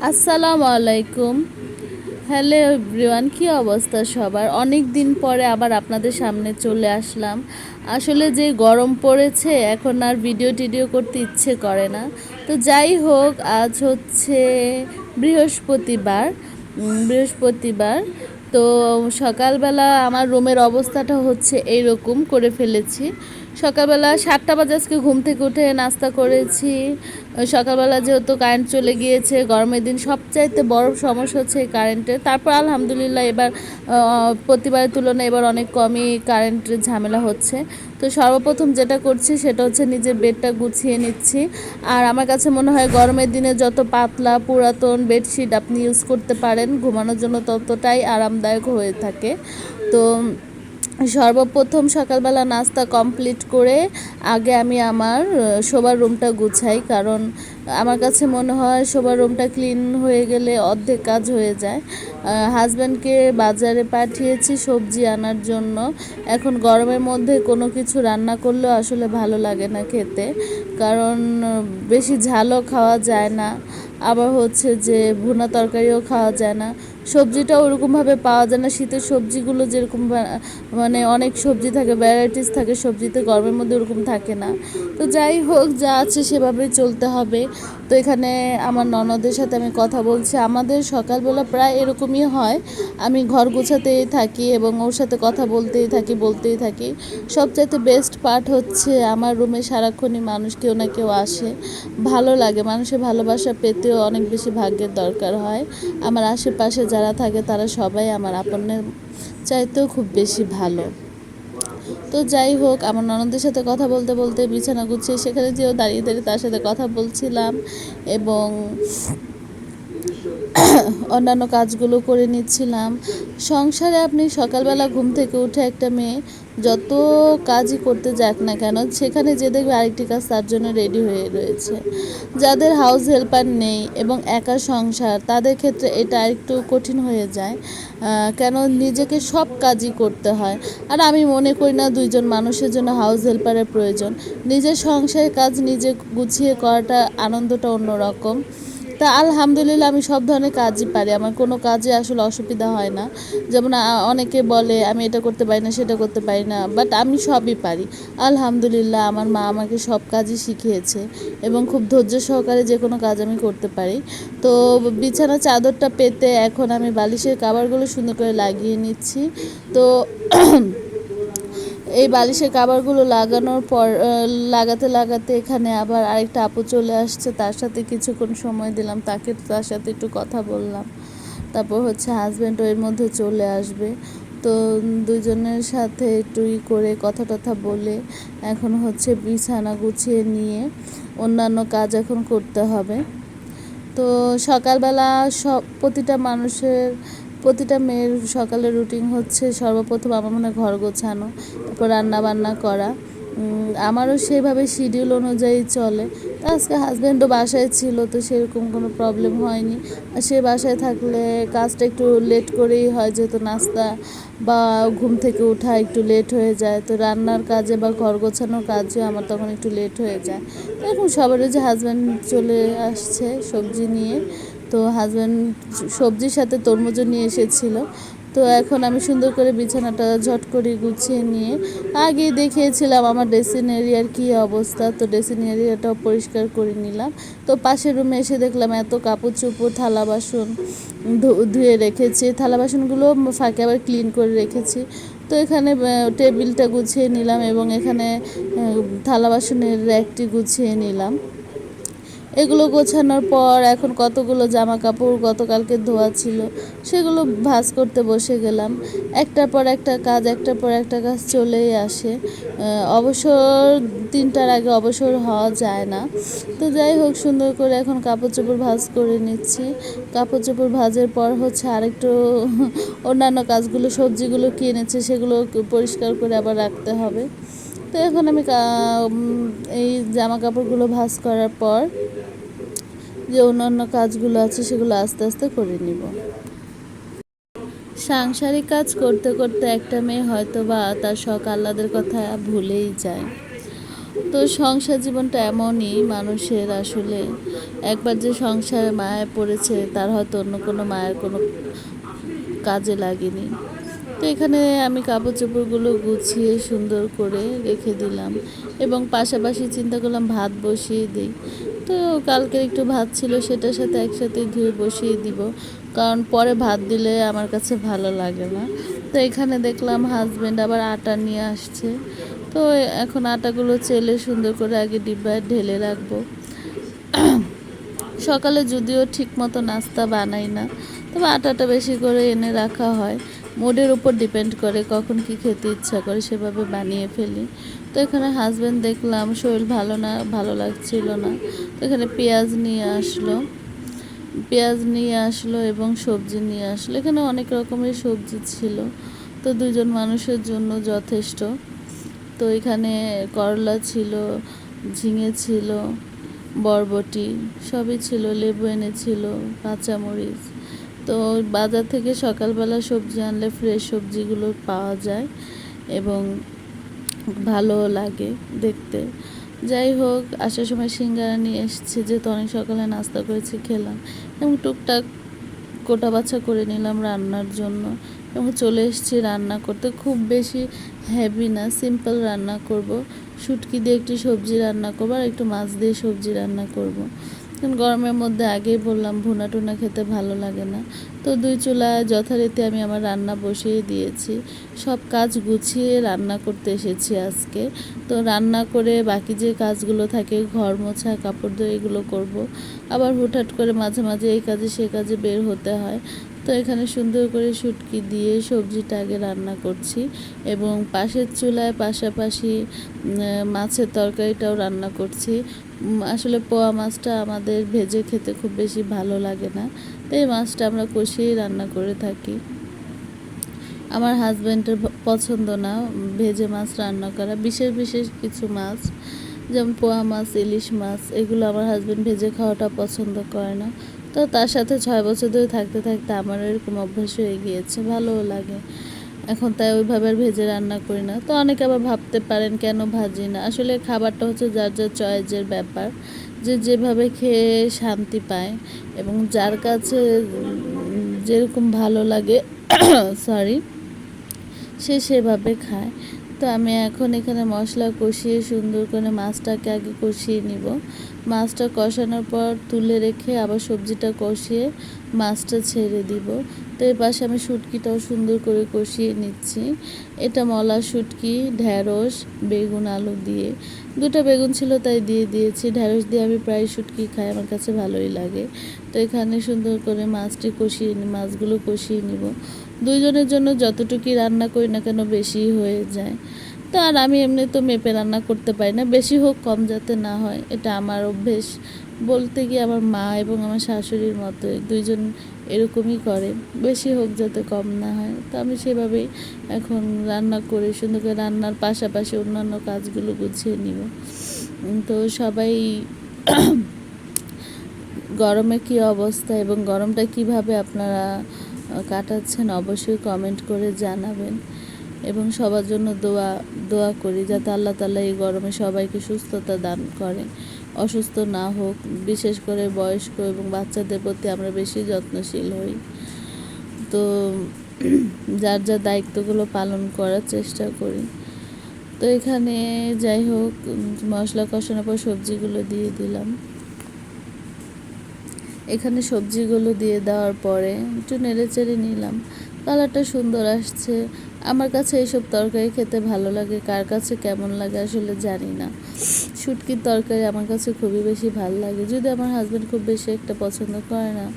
আসসালামু আলাইকুম। Hello everyone, কী অবস্থা সবার? অনেক দিন পরে আবার আপনাদের সামনে চলে আসলাম। আসলে যে গরম পড়েছে এখন আর ভিডিও টিডিও করতে ইচ্ছে করে না। তো যাই হোক, আজ হচ্ছে বৃহস্পতিবার। বৃহস্পতিবার তো সকালবেলা আমার রুমের অবস্থাটা হচ্ছে এইরকম করে ফেলেছি। সকালবেলা 7টা বাজে আজকে ঘুম থেকে উঠে নাস্তা করেছি। সকালবেলা যেহেতু কারেন্ট চলে গিয়েছে, গরমের দিন সবচাইতে বড় সমস্যা হচ্ছে এই কারেন্টের। তারপর আলহামদুলিল্লাহ এবার প্রতিবারের তুলনায় এবার অনেক কমই কারেন্টের ঝামেলা হচ্ছে। তো সর্বপ্রথম যেটা করছি সেটা হচ্ছে নিজের বেডটা গুছিয়ে নিচ্ছি। আর আমার কাছে মনে হয় গরমের দিনে যত পাতলা পুরাতন বেডশিট আপনি ইউজ করতে পারেন ঘুমানোর জন্য ততটাই আরামদায়ক হয়ে থাকে। তো সর্বপ্রথম সকালবেলা নাস্তা কমপ্লিট করে আগে আমি আমার শোবার রুমটা গুছাই, কারণ আমার কাছে মনে হয় শোবার রুমটা ক্লিন হয়ে গেলে অর্ধেক কাজ হয়ে যায়। হাজব্যান্ডকে বাজারে পাঠিয়েছি সবজি আনার জন্য। এখন গরমের মধ্যে কোনো কিছু রান্না করলেও আসলে ভালো লাগে না খেতে, কারণ বেশি ঝালও খাওয়া যায় না, আবার হচ্ছে যে ভুনা তরকারিও খাওয়া যায় না, সবজিটাও ওরকমভাবে পাওয়া যায় না। শীতের সবজিগুলো যেরকম মানে অনেক সবজি থাকে, ভ্যারাইটিস থাকে সবজিতে, গরমের মধ্যে ওরকম থাকে না। তো যাই হোক, যা আছে সেভাবেই চলতে হবে। তো এখানে আমার ননদের সাথে আমি কথা বলছি। আমাদের সকালবেলা প্রায় এরকমই হয়, আমি ঘর গোছাতেই থাকি এবং ওর সাথে কথা বলতেই থাকি। সবচাইতে বেস্ট পার্ট হচ্ছে আমার রুমে সারাক্ষণই মানুষ কেউ না কেউ আসে, ভালো লাগে। মানুষের ভালোবাসা পেতেও অনেক বেশি ভাগ্যের দরকার হয়। আমার আশেপাশে যারা থাকে তারা সবাই আমার আপনের চাইতেও খুব বেশি ভালো। তো যাই হোক, আমার ননদের সাথে কথা বলতে বলতে বিছানা গুছিয়ে সেখানে যেও দাঁড়িয়ে দাঁড়িয়ে তার সাথে কথা বলছিলাম এবং অন্যান্য কাজগুলো করে নিচ্ছিলাম। সংসারে আপনি সকালবেলা ঘুম থেকে উঠে একটা মেয়ে যত কাজই করতে যাক না কেন, সেখানে যে দেখবে আরেকটি কাজ তার জন্য রেডি হয়ে রয়েছে। যাদের হাউস হেল্পার নেই এবং একা সংসার, তাদের ক্ষেত্রে এটা একটু কঠিন হয়ে যায়, কেন নিজেকে সব কাজই করতে হয়। আর আমি মনে করি না দুইজন মানুষের জন্য হাউস হেল্পারের প্রয়োজন। নিজের সংসারের কাজ নিজে গুছিয়ে করাটা আনন্দটা অন্যরকম। তা আলহামদুলিল্লাহ আমি সব ধরনের কাজই পারি, আমার কোনো কাজে আসলে অসুবিধা হয় না। যেমন অনেকে বলে আমি এটা করতে পারি না সেটা করতে পারি না, বাট আমি সবই পারি আলহামদুলিল্লাহ। আমার মা আমাকে সব কাজই শিখিয়েছে এবং খুব ধৈর্য সহকারে যে কোনো কাজ আমি করতে পারি। তো বিছানা চাদরটা পেতে এখন আমি বালিশের কাভারগুলো সুন্দর করে লাগিয়ে নিচ্ছি। তো এই বালিশের কাভারগুলো লাগানোর পর লাগাতে লাগাতে এখানে আবার আরেকটা আপু চলে আসছে, তার সাথে কিছুক্ষণ সময় দিলাম, তার সাথে একটু কথা বললাম। তারপর হচ্ছে হাজব্যান্ডও এর মধ্যে চলে আসবে। তো দুজনের সাথে একটু করে কথা টথা বলে এখন হচ্ছে বিছানা গুছিয়ে নিয়ে অন্যান্য কাজ এখন করতে হবে। তো সকালবেলা প্রতিটা মেয়ের সকালের রুটিন হচ্ছে সর্বপ্রথম আমার মনে হয় ঘর গোছানো, তারপর রান্না বান্না করা। আমারও সেভাবে শিডিউল অনুযায়ী চলে। তো আজকে হাজব্যান্ডও বাসায় ছিল, তো সেরকম কোনো প্রবলেম হয়নি। আর সে বাসায় থাকলে কাজটা একটু লেট করেই হয়, যেহেতু নাস্তা বা ঘুম থেকে ওঠা একটু লেট হয়ে যায়, তো রান্নার কাজে বা ঘর গোছানোর কাজে আমার তখন একটু লেট হয়ে যায়। তো এখন সবারই যে হাজব্যান্ড চলে আসছে সবজি নিয়ে, তো হাজব্যান্ড সবজির সাথে তরমুজও নিয়ে এসেছিলো। তো এখন আমি সুন্দর করে বিছানাটা ঝট করে গুছিয়ে নিয়ে আগেই দেখিয়েছিলাম আমার ড্রেসিং এরিয়ার কী অবস্থা, তো ড্রেসিং এরিয়াটাও পরিষ্কার করে নিলাম। তো পাশের রুমে এসে দেখলাম এত কাপড় চোপড় থালা বাসন ধুয়ে রেখেছি, থালা বাসনগুলো ফাঁকে আবার ক্লিন করে রেখেছি। তো এখানে টেবিলটা গুছিয়ে নিলাম এবং এখানে থালা বাসনের র্যাকটি গুছিয়ে নিলাম। এগুলো গোছানোর পর এখন কতগুলো জামা কাপড় গতকালকে ধোয়া ছিল সেগুলো ভাঁজ করতে বসে গেলাম। একটার পর একটা কাজ চলেই আসে। অবসর 3টার আগে অবসর হওয়া যায় না। তো যাই হোক, সুন্দর করে এখন কাপড় চোপড় ভাঁজ করে নিচ্ছি। কাপড় চোপড় ভাঁজের পর হচ্ছে আরেকটু অন্যান্য কাজগুলো, সবজিগুলো কিনেছে সেগুলো পরিষ্কার করে আবার রাখতে হবে। তো এখন আমি এই জামা কাপড়গুলো ভাঁজ করার পর যে অন্যান্য কাজগুলো আছে সেগুলো আস্তে আস্তে করে নিব। সাংসারিক কাজ করতে করতে একটা মেয়ে হয়তো বা তার শখ আহ্লাদের কথা ভুলেই যায়। তো সংসার জীবনটা এমনই মানুষের আসলে একবার যে সংসারে মায়া পড়েছে তার হয়তো অন্য কোনো মায়ের কোনো কাজে লাগেনি। তো এখানে আমি কাপড় চোপড়গুলো গুছিয়ে সুন্দর করে রেখে দিলাম এবং পাশাপাশি চিন্তা করলাম ভাত বসিয়ে দিই। তো কালকে একটু ভাত ছিল সেটার সাথে একসাথে ধুয়ে বসিয়ে দিব, কারণ পরে ভাত দিলে আমার কাছে ভালো লাগে না। তো এখানে দেখলাম হাজব্যান্ড আবার আটা নিয়ে আসছে। তো এখন আটাগুলো চেলে সুন্দর করে আগে ডিব্বায় ঢেলে রাখবো। সকালে যদিও ঠিক মতো নাস্তা বানাই না, তবে আটাটা বেশি করে এনে রাখা হয়। মুডের উপর ডিপেন্ড করে কখন কি খেতে ইচ্ছা করে সেভাবে বানিয়ে ফেলি। তো এখানে হাজব্যান্ড দেখলাম শরীর ভালো লাগছিল না। তো এখানে পেঁয়াজ নিয়ে আসলো এবং সবজি নিয়ে আসলো। এখানে অনেক রকমের সবজি ছিল, তো দুজন মানুষের জন্য যথেষ্ট। তো এখানে করলা ছিল, ঝিঙে ছিল, বরবটি সবই ছিল, লেবু এনেছিল, কাঁচামরিচ। তো বাজার থেকে সকালবেলা সবজি আনলে ফ্রেশ সবজিগুলো পাওয়া যায় এবং ভালো লাগে দেখতে। যাই হোক, আসার সময় সিঙ্গারা নিয়ে এসেছি, যেহেতু অনেক সকালে নাস্তা করেছি, খেলাম এবং টুকটাক কোটা বাছা করে নিলাম রান্নার জন্য এবং চলে এসেছি রান্না করতে। খুব বেশি হেভি না, সিম্পল রান্না করব। শুটকি দিয়ে একটু সবজি রান্না করবো আর একটু মাছ দিয়ে সবজি রান্না করব। গরমের মধ্যে আগেই বললাম ভুনা টুনা খেতে ভালো লাগে না। তো দুই চুলায় যথারীতি আমি আমার রান্না বসিয়ে দিয়েছি। সব কাজ গুছিয়ে রান্না করতে এসেছি আজকে। তো রান্না করে বাকি যে কাজগুলো থাকে, ঘর মোছা, কাপড় ধোয়া, এগুলো করব। আবার হুটহাট করে মাঝে মাঝে এই কাজে সে কাজে বের হতে হয়। তো এখানে সুন্দর করে শুটকি দিয়ে সবজিটা আগে রান্না করছি এবং পাশের চুলায় পাশাপাশি মাছের তরকারিটাও রান্না করছি। আসলে পোয়া মাছটা আমাদের ভেজে খেতে খুব বেশি ভালো লাগে না, তাই এই মাছটা আমরা কষিয়েই রান্না করে থাকি। আমার হাজব্যান্ডের পছন্দ না ভেজে মাছ রান্না করা। বিশেষ বিশেষ কিছু মাছ, যেমন পোয়া মাছ, ইলিশ মাছ, এগুলো আমার হাজব্যান্ড ভেজে খাওয়াটা পছন্দ করে না। তো তার সাথে 6 বছর ধরে থাকতে থাকতে আমার এরকম অভ্যাস হয়ে গিয়েছে, ভালোও লাগে এখন, তাই ওইভাবে আর ভেজে রান্না করি না। তো অনেকে আবার ভাবতে পারেন কেন ভাজি না, আসলে খাবারটা হচ্ছে যার যার চয়েসের ব্যাপার, যে যেভাবে খেয়ে শান্তি পায় এবং যার কাছে যেরকম ভালো লাগে সরি, সে সেভাবে খায়। তো আমি এখন এখানে মশলা কষিয়ে সুন্দর করে মাছটাকে আগে কষিয়ে নিব। মাছটা কষানোর পর তুলে রেখে আবার সবজিটা কষিয়ে মাছটা ছেড়ে দিব। তো এর পাশে আমি শুটকিটাও সুন্দর করে কষিয়ে নিচ্ছি। এটা মলা শুটকি, ঢ্যাঁড়স, বেগুন, আলু দিয়ে, 2টা বেগুন ছিল তাই দিয়ে দিয়েছি। ঢ্যাঁড়স দিয়ে আমি প্রায় শুটকি খাই, আমার কাছে ভালোই লাগে। তো এখানে সুন্দর করে মাছগুলো কষিয়ে নিব। দুইজনের জন্য যতটুকুই রান্না করি না কেন বেশি হয়ে যায়। তো আর আমি এমনি তো মেপে রান্না করতে পারি না, বেশি হোক কম যাতে না হয়, এটা আমার অভ্যেস। বলতে গিয়ে আমার মা এবং আমার শাশুড়ির মতোই, দুইজন এরকমই করে, বেশি হোক যাতে কম না হয়। তো আমি সেভাবেই এখন রান্না করি, সুন্দর করে রান্নার পাশাপাশি অন্যান্য কাজগুলো গুছিয়ে নিব। তো সবাই গরমে কী অবস্থা এবং গরমটা কিভাবে আপনারা কাটাচ্ছেন অবশ্যই কমেন্ট করে জানাবেন এবং সবার জন্য দোয়া করি যাতে আল্লাহ তাআলা এই গরমে সবাইকে সুস্থতা দান করে, অসুস্থ না হোক। বিশেষ করে বয়স্ক এবং বাচ্চাদের প্রতি আমরা বেশি যত্নশীল হই। তো যার যার দায়িত্বগুলো পালন করার চেষ্টা করি। তো এখানে যাই হোক, মশলা কষানোর পর সবজিগুলো দিয়ে দিলাম। এখানে সবজিগুলো দিয়ে দেওয়ার পরে একটু নেড়েচেড়ে নিলাম, কালারটা সুন্দর আসছে। আমার কাছে এইসব তরকারি খেতে ভালো লাগে, কার কাছে কেমন লাগে আসলে জানি না। শুটকির তরকারি আমার কাছে খুবই বেশি ভালো লাগে, যদি আমার হাজব্যান্ড খুব বেশি একটা পছন্দ করে না।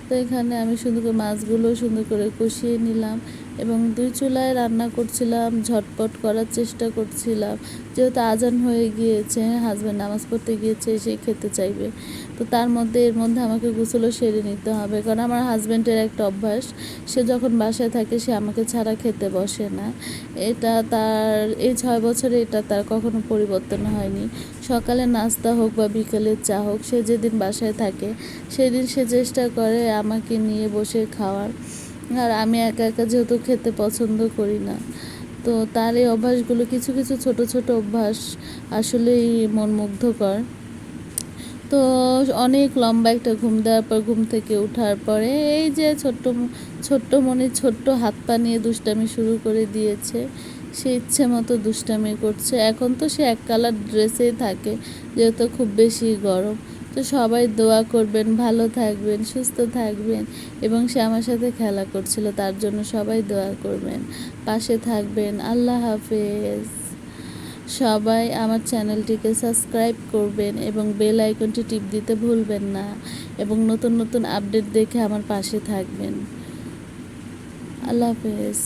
তো এখানে আমি সুন্দর করে মাছগুলো সুন্দর করে কষিয়ে নিলাম এবং 2 চুলায় রান্না করছিলাম, ঝটপট করার চেষ্টা করছিলাম, যেহেতু আজান হয়ে গিয়েছে, হাজব্যান্ড নামাজ পড়তে গিয়েছে, সে খেতে চাইবে। তো এর মধ্যে আমাকে গোসলও সেরে নিতে হবে, কারণ আমার হাজব্যান্ডের একটা অভ্যাস, সে যখন বাসায় থাকে সে আমাকে ছাড়া খেতে বসে না। এটা তার এই 6 বছরে এটা তার কখনো পরিবর্তন হয়নি। সকালে নাস্তা হোক বা বিকেলে চা হোক, সে যেদিন বাসায় থাকে সেদিন সে চেষ্টা করে আমাকে নিয়ে বসে খাওয়ার। আর আমি একা একা যেহেতু খেতে পছন্দ করি না, তো তার এই অভ্যাসগুলো কিছু কিছু ছোট ছোট অভ্যাস আসলেই মনমুগ্ধকর। তো অনেক লম্বা একটা ঘুম দেওয়ার পর ঘুম থেকে ওঠার পরে এই যে ছোট্ট মনে ছোট্ট হাত পা নিয়ে দুষ্টামি শুরু করে দিয়েছে। সে ইচ্ছে মতো দুষ্টামি করছে। এখন তো সে এক কালার ড্রেসেই থাকে, যেহেতু খুব বেশি গরম। তো সবাই দোয়া করবেন, ভালো থাকবেন, সুস্থ থাকবেন, এবং সে আমার সাথে খেলা করছিল, তার জন্য সবাই দোয়া করবেন, পাশে থাকবেন। আল্লাহ হাফেজ। সবাই আমার চ্যানেলটিকে সাবস্ক্রাইব করবেন এবং বেল আইকনটি টিপ দিতে ভুলবেন না, এবং নতুন নতুন আপডেট দেখে আমার পাশে থাকবেন। আল্লাহ হাফেজ।